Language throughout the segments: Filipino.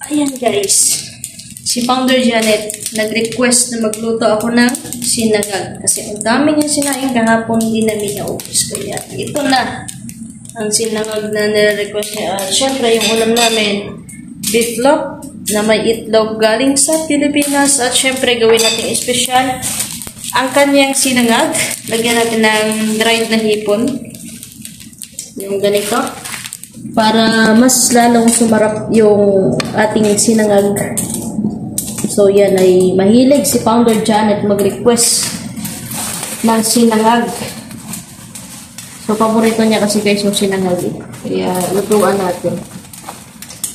Ayan guys, si Founder Janet nag-request na magluto ako ng sinangag. Kasi ang dami niya sinaing kahapon, hindi namin naubos. Kaya ito na ang sinangag na nire-request niya. Siyempre yung ulam namin, beeflop na may itlog galing sa Pilipinas. At siyempre gawin natin espesyal ang kanyang sinangag. Lagyan natin ng dried na hipon. Yung ganito. Para mas lalong sumarap yung ating sinangag. So, yan ay mahilig si Founder Janet mag-request ng sinangag. So, paborito niya kasi guys yung sinangag. Kaya, lutuan natin.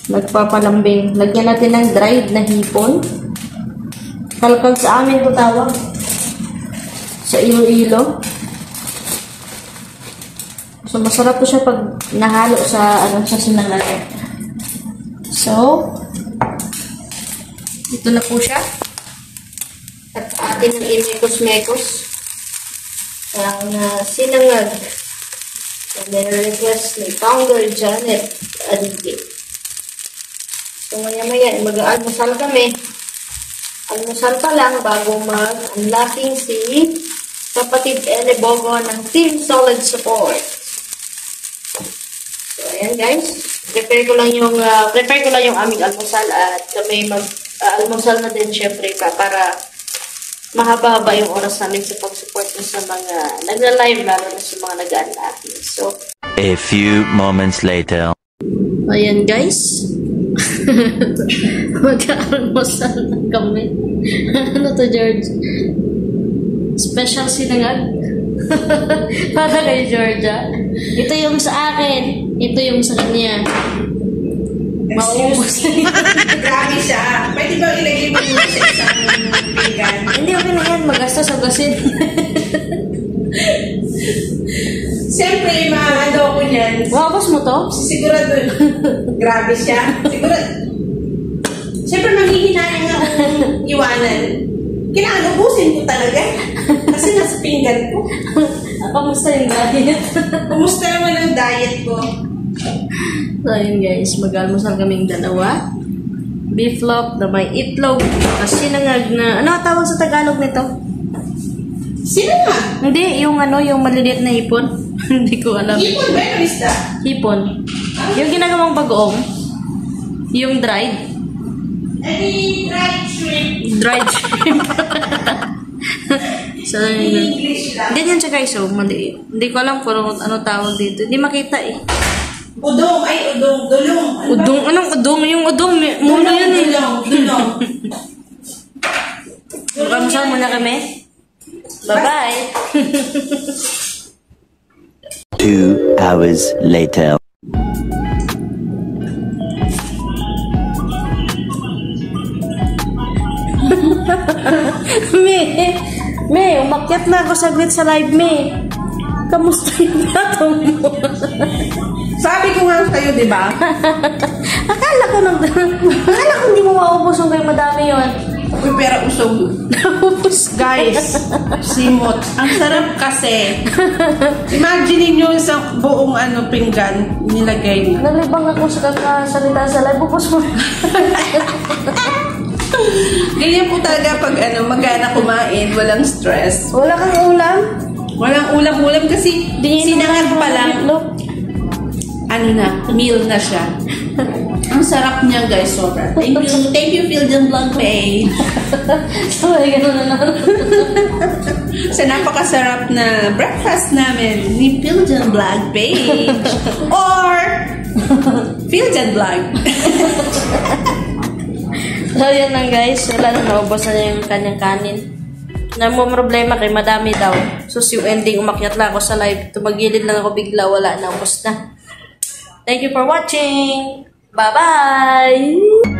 Nagpapalambing. Lagyan natin ng dried na hipon. Kalkal sa amin ito tawag. Sa Iloilo. So, masarap po siya pag nahalo sa, sa sinangag. So, ito na po siya. At atin ang imekos-mekos. Ang sinangag. So, may request ni Founder Janet Adige. So, maya-maya, mag-almusal kami. Almusal pa lang bago mag-unlocking si kapatid Ele Bogo ng Team Solid Support. So, ayan guys. Prepare ko lang yung aming almusal at kami mag-almusal na din syempre para mahaba-haba yung oras namin sa pag-support sa mga nagla-live, lalo na sa mga nag-unlocking. So, a few moments later. Ayan guys. Mag-almusal na kami. Ano to, George? Special sinangag? Para kay Georgia. Ito yung sa akin. Ito yung sa kanya. Maubos. Grabe siya. Pwede ba ilagay mo muna sa isang pinggan? Hindi, okay na yan. Magastos sa gasin. Siyempre, maano ko niyan. Maubos mo to? Sigurado. Grabe siya. Sigurado. Siyempre, manghihinayang akong iwanan. Kailangan ubusin ko talaga. Kasi nasa pinggan ko. Kamusta yung diet? Kumusta naman ang diet ko? So, yun guys. Mag-almusal kaming dalawa. Beeflop na may itlog. Sinangag na... Ano tawag sa Tagalog nito? Sinangag? Hindi. Yung yung maliliit na hipon. Hindi ko alam. Hipon ba yung isda? Hipon. Yung ginagawang bagoong. Yung dried. Any dried shrimp? Dried shrimp. So, English lang. ganyan siya guys. So, mali. Hindi ko alam kung ano tawag dito. Hindi makita eh. Udong. Ay, udong. Dulong. Udong? Anong udong? Yung udong. Mulo yun eh. Dulong. Magkamusal muna kami. Bye-bye. 2 hours later. May, umakyat na ako saglit sa live, May. Kamusta yung plato mo? Sabi ko nga sa'yo, di ba? Akala ko hindi mo maubos yung kayo madami yun. Uy, pero usog. Naubos. Guys, simot. Ang sarap kasi. Imagine niyo isang buong pinggan nilagay niyo. Nalibang ako sa kakasalita sa live. Ubos mo. Ganyan po talaga pag mag-anak kumain, walang stress. Wala kang ulam? Walang ulam-ulam kasi sinangag pa lang. Meal na siya. Ang sarap niya guys, sobra. Thank you, Philden Vlog page. So, ay gano'n na naman. Sa napakasarap na breakfast namin ni Philden Vlog page. Or Philden Vlog. So, yun lang guys. Wala na, naubos na yung kanyang kanin. Mo problema kay madami daw. So, yung ending, umakyat lang ako sa live. Tumagilid lang ako bigla. Wala na, ubos na. Thank you for watching. Bye-bye!